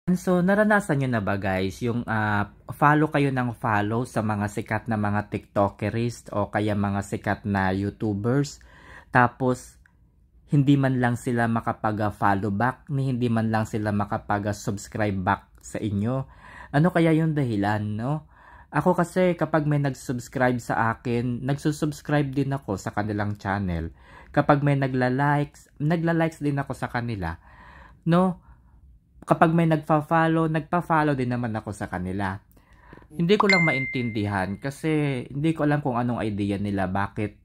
So, naranasan nyo na ba guys, yung follow kayo ng follow sa mga sikat na mga TikTokerist o kaya mga sikat na YouTubers, tapos hindi man lang sila makapag-follow back, ni hindi man lang sila makapag-subscribe back sa inyo? Ano kaya yung dahilan, no? Ako kasi kapag may nag-subscribe sa akin, nagsusubscribe din ako sa kanilang channel. Kapag may nagla-likes din ako sa kanila, no? Kapag may nagpa-follow din naman ako sa kanila. Hindi ko lang maintindihan kasi hindi ko alam kung anong idea nila, bakit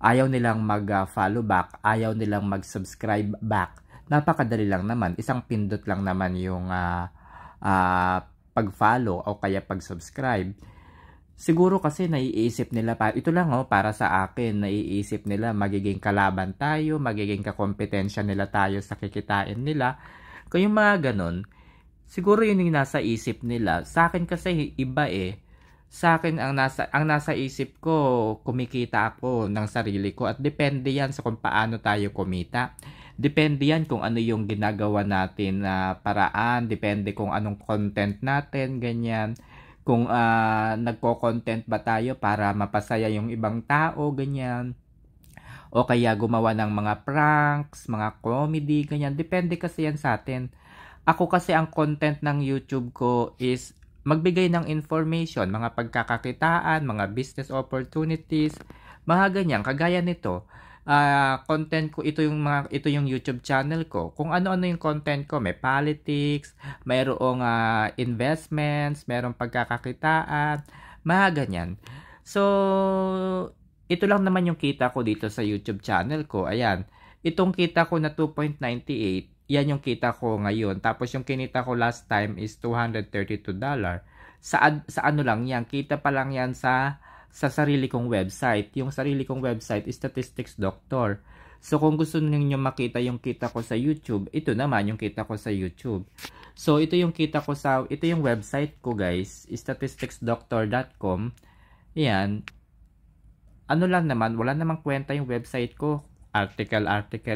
ayaw nilang mag-follow back, ayaw nilang mag-subscribe back. Napakadali lang naman, isang pindot lang naman yung pag-follow o kaya pag-subscribe. Siguro kasi naiisip nila, ito lang para sa akin, naiisip nila magiging kalaban tayo, magiging kakompetensya nila tayo sa kikitain nila. Kaya yung mga ganon, siguro yun yung nasa isip nila. Sa akin kasi iba Sa akin ang nasa isip ko, kumikita ako ng sarili ko at depende yan sa kung paano tayo kumita. Depende yan kung ano yung ginagawa natin na paraan, depende kung anong content natin, ganyan. Kung nagko-content ba tayo para mapasaya yung ibang tao, ganyan. O kaya gumawa ng mga pranks, mga comedy, ganyan. Depende kasi yan sa atin. Ako kasi ang content ng YouTube ko is magbigay ng information, mga pagkakakitaan, mga business opportunities, mga ganyan. Kagaya nito, content ko, ito yung YouTube channel ko. Kung ano-ano yung content ko, may politics, mayroong investments, mayroong pagkakakitaan, mga ganyan. So, ito lang naman yung kita ko dito sa YouTube channel ko. Ayan, itong kita ko na 2.98, yan yung kita ko ngayon. Tapos yung kinita ko last time is $232. Sa ano lang yan, kita pa lang yan sa sarili kong website. Yung sarili kong website is Statistics Doctor. So kung gusto niyo makita yung kita ko sa YouTube, ito naman yung kita ko sa YouTube. So ito yung ito yung website ko guys, statisticsdoctor.com. Yan. Ano lang naman, wala namang kwenta yung website ko. Article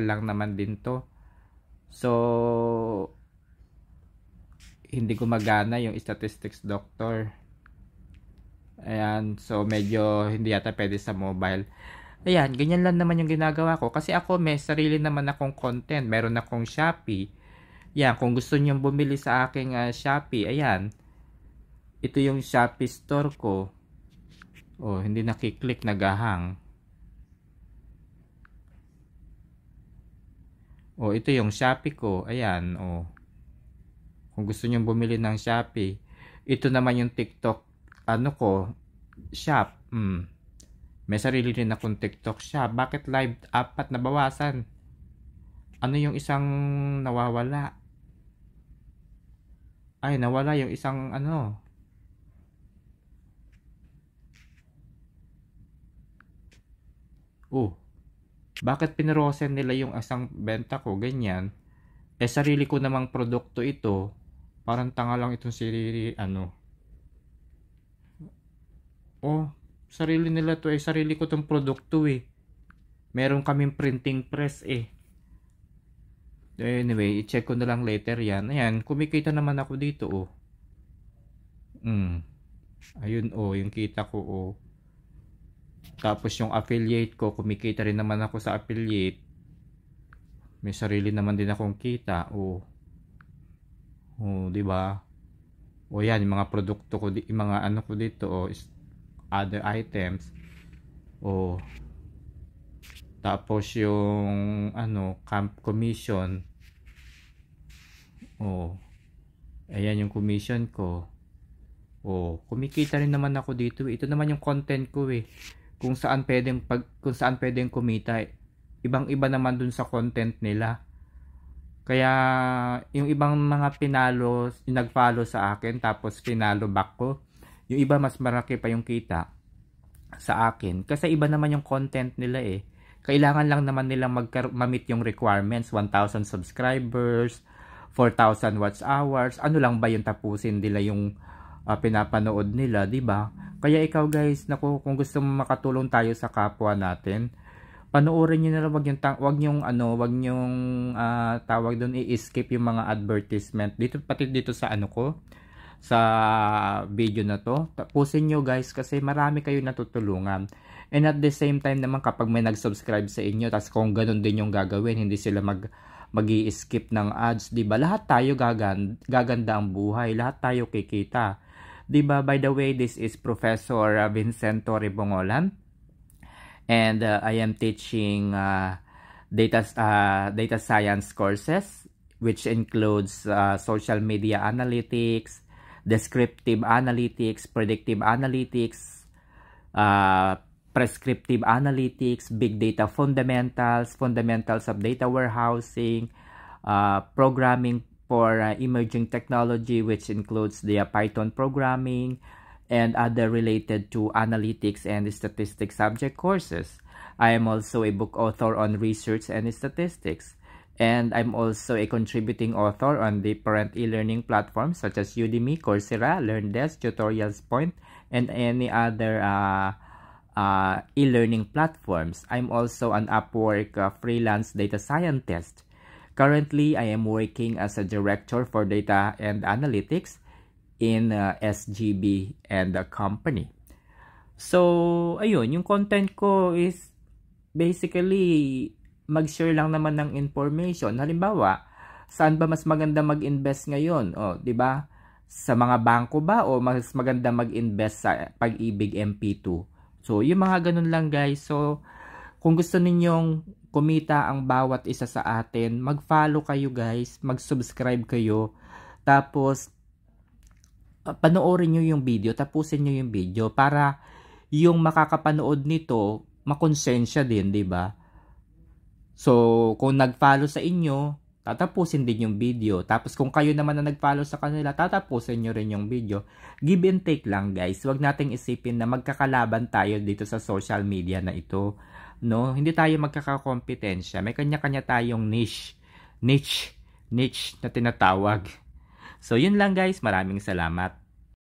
lang naman din to. So hindi gumagana yung Statistics Doctor. Ayan, so medyo hindi yata pwede sa mobile. Ayan, ganyan lang naman yung ginagawa ko. Kasi ako may sarili naman akong content. Meron akong Shopee. Ayan, kung gusto nyo bumili sa aking Shopee, ayan. Ito yung Shopee store ko. Oh, hindi nakiklik, nagahang. Oh, ito yung Shopee ko. Ayan, oh. Kung gusto nyo bumili ng Shopee. Ito naman yung TikTok shop. May sarili rin akong TikTok shop. Bakit live 4 nabawasan? Ano yung isang nawawala? Ay, nawala yung isang bakit pinrosen nila yung isang benta ko? Ganyan. Sarili ko namang produkto ito. Parang tanga lang itong sarili nila to sarili ko tong produkto Meron kaming printing press Anyway, i-check ko na lang later yan. Ayan, kumikita naman ako dito Ayun yung kita ko Tapos yung affiliate ko, kumikita rin naman ako sa affiliate. May sarili naman din akong kita di ba? Yan, yung mga produkto ko, yung mga ko dito other items. Tapos yung camp commission. Ayan yung commission ko. Kumikita rin naman ako dito. Ito naman yung content ko Kung saan pwedeng kumita. Ibang-iba naman dun sa content nila. Kaya yung ibang mga nag-follow sa akin tapos pinalo back ko. Yung iba mas maraki pa yung kita sa akin. Kasi iba naman yung content nila Kailangan lang naman nilang ma-meet yung requirements. 1,000 subscribers, 4,000 watch hours. Ano lang ba yung tapusin nila yung pinapanood nila, di ba? Kaya ikaw guys, kung gusto mo makatulong tayo sa kapwa natin, Panoorin niyo na lang, wag yung tawag doon, i-skip yung mga advertisement. Dito, pati dito sa ano ko, sa video na to. Tapusin nyo guys kasi marami kayo natutulungan. And at the same time naman, kapag may nag-subscribe sa inyo, tas kung ganun din yung gagawin, hindi sila mag-i-skip ng ads, 'di ba? Lahat tayo gaganda ang buhay, lahat tayo kikita. 'Di ba? By the way, this is Professor Vincento Ribongolan, and I am teaching data science courses, which includes social media analytics, descriptive analytics, predictive analytics, prescriptive analytics, big data fundamentals, fundamentals of data warehousing, programming for emerging technology, which includes the Python programming, and other related to analytics and statistics subject courses. I am also a book author on research and statistics. And I'm also a contributing author on different e-learning platforms such as Udemy, Coursera, LearnDesk, Tutorials Point, and any other e-learning platforms. I'm also an Upwork freelance data scientist. Currently, I am working as a director for data and analytics in SGB and the company. So, ayun, yung content ko is basically mag-share lang naman ng information. Halimbawa, saan ba mas maganda mag-invest ngayon? O, 'di ba? Sa mga bangko ba o mas maganda mag-invest sa Pag-ibig MP2? So, yung mga ganun lang guys. So, kung gusto ninyong kumita ang bawat isa sa atin, mag-follow kayo guys, mag-subscribe kayo. Tapos panoorin nyo yung video, tapusin nyo yung video para yung makakapanood nito makonsensya din, 'di ba? So, kung nag-follow sa inyo, tatapusin din yung video. Tapos kung kayo naman na nag-follow sa kanila, tatapusin nyo rin yung video. Give and take lang guys. Huwag nating isipin na magkakalaban tayo dito sa social media na ito. No, hindi tayo magkakakompetensya. May kanya-kanya tayong niche na tinatawag. So, yun lang guys. Maraming salamat.